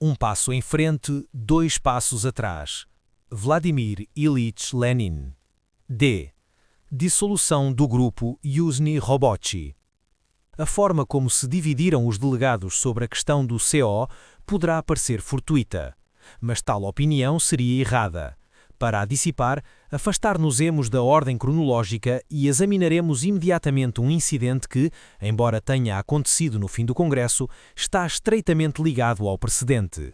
Um passo em frente, dois passos atrás. Vladimir Ilyich Lenin. D. Dissolução do grupo Yuzhny Robochi. A forma como se dividiram os delegados sobre a questão do CO poderá parecer fortuita, mas tal opinião seria errada. Para a dissipar, afastar-nos-emos da ordem cronológica e examinaremos imediatamente um incidente que, embora tenha acontecido no fim do Congresso, está estreitamente ligado ao precedente.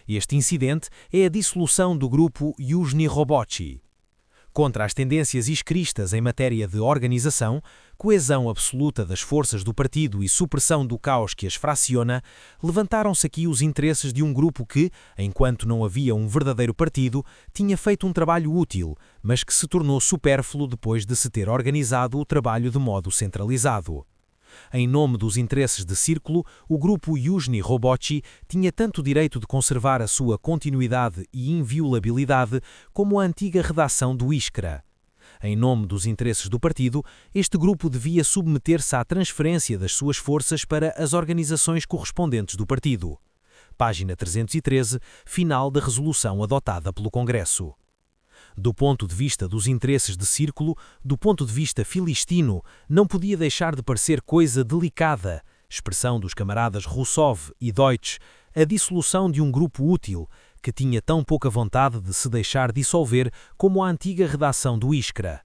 Este incidente é a dissolução do grupo Yuzhny Robochi. Contra as tendências iskristas em matéria de organização, coesão absoluta das forças do partido e supressão do caos que as fraciona, levantaram-se aqui os interesses de um grupo que, enquanto não havia um verdadeiro partido, tinha feito um trabalho útil, mas que se tornou supérfluo depois de se ter organizado o trabalho de modo centralizado. Em nome dos interesses de círculo, o grupo Yuzhny Robochi tinha tanto o direito de conservar a sua continuidade e inviolabilidade como a antiga redação do Iskra. Em nome dos interesses do partido, este grupo devia submeter-se à transferência das suas forças para as organizações correspondentes do partido. Página 313, final da resolução adotada pelo Congresso. Do ponto de vista dos interesses de círculo, do ponto de vista filistino, não podia deixar de parecer coisa delicada, expressão dos camaradas Rousseau e Deutsch, a dissolução de um grupo útil, que tinha tão pouca vontade de se deixar dissolver como a antiga redação do Iskra.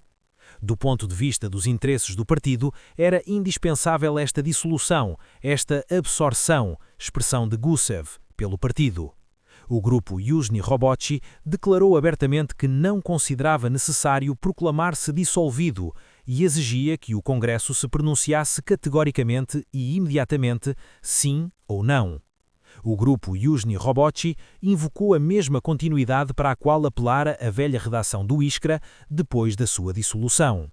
Do ponto de vista dos interesses do partido, era indispensável esta dissolução, esta absorção, expressão de Gusev, pelo partido. O grupo Yuzhny Robochi declarou abertamente que não considerava necessário proclamar-se dissolvido e exigia que o Congresso se pronunciasse categoricamente e imediatamente sim ou não. O grupo Yuzhny Robochi invocou a mesma continuidade para a qual apelara a velha redação do Iskra depois da sua dissolução.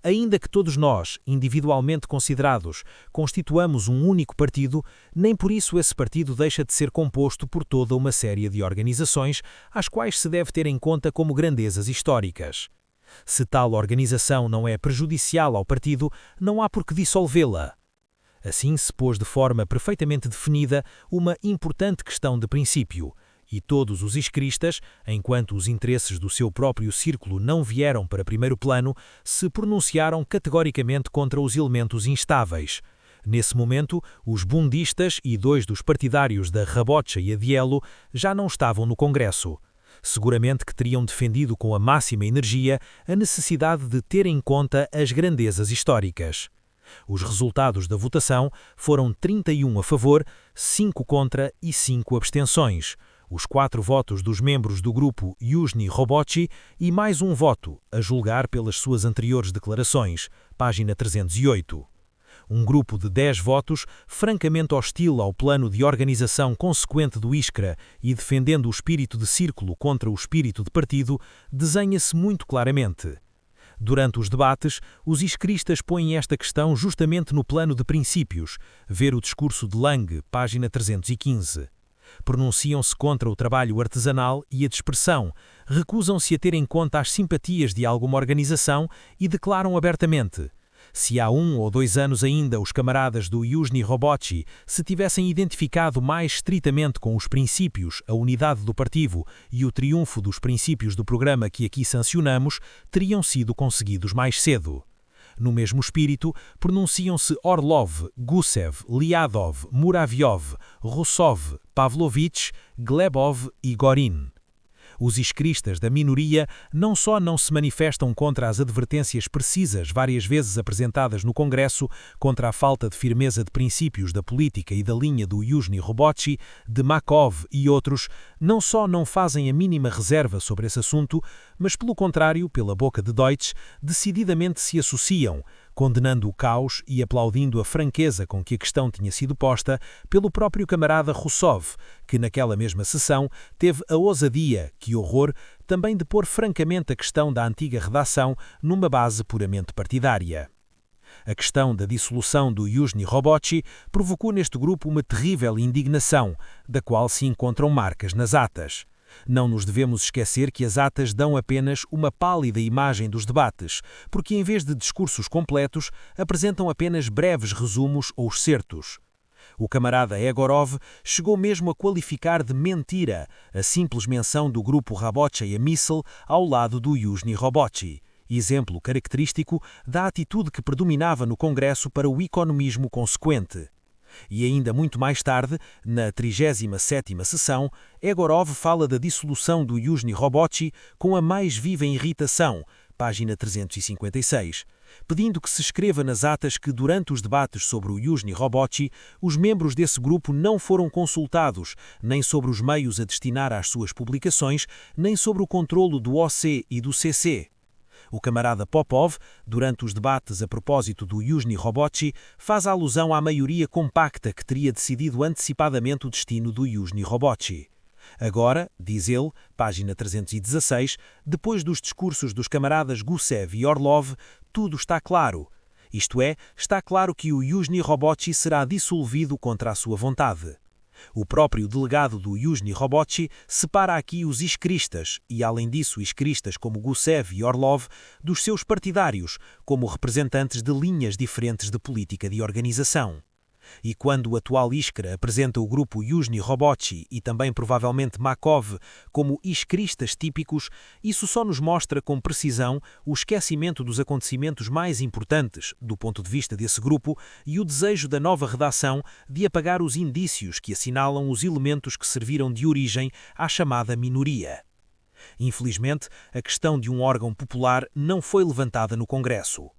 Ainda que todos nós, individualmente considerados, constituamos um único partido, nem por isso esse partido deixa de ser composto por toda uma série de organizações, às quais se deve ter em conta como grandezas históricas. Se tal organização não é prejudicial ao partido, não há por que dissolvê-la. Assim se pôs de forma perfeitamente definida uma importante questão de princípio, e todos os iskristas, enquanto os interesses do seu próprio círculo não vieram para primeiro plano, se pronunciaram categoricamente contra os elementos instáveis. Nesse momento, os bundistas e dois dos partidários da Rabocha e Adielo já não estavam no Congresso. Seguramente que teriam defendido com a máxima energia a necessidade de ter em conta as grandezas históricas. Os resultados da votação foram 31 a favor, 5 contra e 5 abstenções. Os 4 votos dos membros do grupo Yuzhny Robochi e mais um voto, a julgar pelas suas anteriores declarações, página 308. Um grupo de 10 votos, francamente hostil ao plano de organização consequente do Iskra e defendendo o espírito de círculo contra o espírito de partido, desenha-se muito claramente. Durante os debates, os iskristas põem esta questão justamente no plano de princípios, ver o discurso de Lang, página 315. Pronunciam-se contra o trabalho artesanal e a dispersão, recusam-se a ter em conta as simpatias de alguma organização e declaram abertamente: se há 1 ou 2 anos ainda os camaradas do Yuzhny Robochi se tivessem identificado mais estritamente com os princípios, a unidade do partido e o triunfo dos princípios do programa que aqui sancionamos, teriam sido conseguidos mais cedo. No mesmo espírito, pronunciam-se Orlov, Gusev, Liadov, Muravyov, Rousseau, Pavlovich, Glebov e Gorin. Os iskristas da minoria não só não se manifestam contra as advertências precisas várias vezes apresentadas no Congresso contra a falta de firmeza de princípios da política e da linha do Yuzhny Robochi, de Makov e outros, não só não fazem a mínima reserva sobre esse assunto, mas pelo contrário, pela boca de Deutsch, decididamente se associam, condenando o caos e aplaudindo a franqueza com que a questão tinha sido posta pelo próprio camarada Rousseau, que naquela mesma sessão teve a ousadia, que horror, também de pôr francamente a questão da antiga redação numa base puramente partidária. A questão da dissolução do Yuzhny Robochi provocou neste grupo uma terrível indignação, da qual se encontram marcas nas atas. Não nos devemos esquecer que as atas dão apenas uma pálida imagem dos debates, porque em vez de discursos completos, apresentam apenas breves resumos ou excertos. O camarada Egorov chegou mesmo a qualificar de mentira a simples menção do grupo Рабочая Мысль ao lado do Южный Рабочий, exemplo característico da atitude que predominava no Congresso para o economismo consequente. E ainda muito mais tarde, na 37ª sessão, Egorov fala da dissolução do Южный Рабочий com a mais viva irritação, página 356, pedindo que se escreva nas atas que durante os debates sobre o Южный Рабочий, os membros desse grupo não foram consultados, nem sobre os meios a destinar às suas publicações, nem sobre o controlo do OC e do CC. O camarada Popov, durante os debates a propósito do Южный Рабочий, faz alusão à maioria compacta que teria decidido antecipadamente o destino do Южный Рабочий. Agora, diz ele, página 316, depois dos discursos dos camaradas Gusev e Orlov, tudo está claro. Isto é, está claro que o Южный Рабочий será dissolvido contra a sua vontade. O próprio delegado do Южный Рабочий separa aqui os iskristas, e além disso iskristas como Gusev e Orlov, dos seus partidários, como representantes de linhas diferentes de política de organização. E quando o atual Iskra apresenta o grupo Южный Рабочий e também provavelmente Makov como iskristas típicos, isso só nos mostra com precisão o esquecimento dos acontecimentos mais importantes, do ponto de vista desse grupo, e o desejo da nova redação de apagar os indícios que assinalam os elementos que serviram de origem à chamada minoria. Infelizmente, a questão de um órgão popular não foi levantada no Congresso.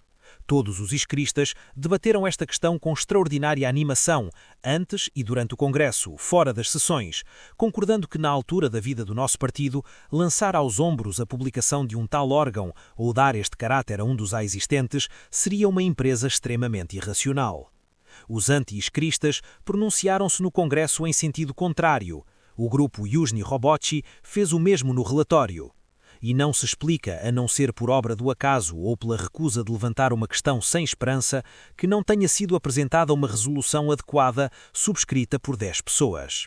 Todos os iskristas debateram esta questão com extraordinária animação, antes e durante o Congresso, fora das sessões, concordando que na altura da vida do nosso partido, lançar aos ombros a publicação de um tal órgão ou dar este caráter a um dos existentes seria uma empresa extremamente irracional. Os anti-iskristas pronunciaram-se no Congresso em sentido contrário. O grupo Южный Рабочий fez o mesmo no relatório. E não se explica, a não ser por obra do acaso ou pela recusa de levantar uma questão sem esperança, que não tenha sido apresentada uma resolução adequada subscrita por 10 pessoas.